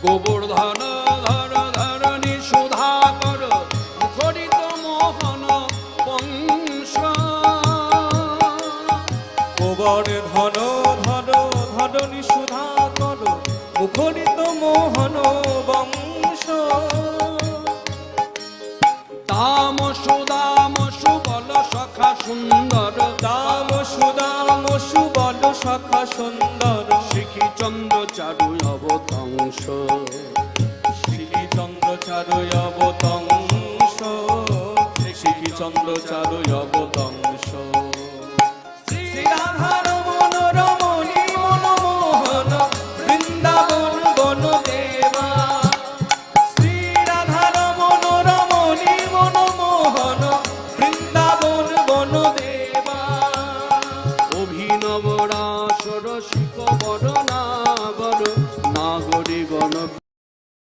গোবর্ধন ধর ধরণী সুধাকর মুখরিত মোহন বংশ। গোবর্ধন ধর ধরণী সুধাকর মুখরিত মোহন বংশ। দাম সুদাম সুবল সখা সুন্দর, দাম সুদাম সুবল সখা সুন্দর। শিখি চন্দ্র চারু অবতংশ, শিখি চন্দ্র চারু অবতংশ, শিখি চন্দ্র চারু অবতংশ।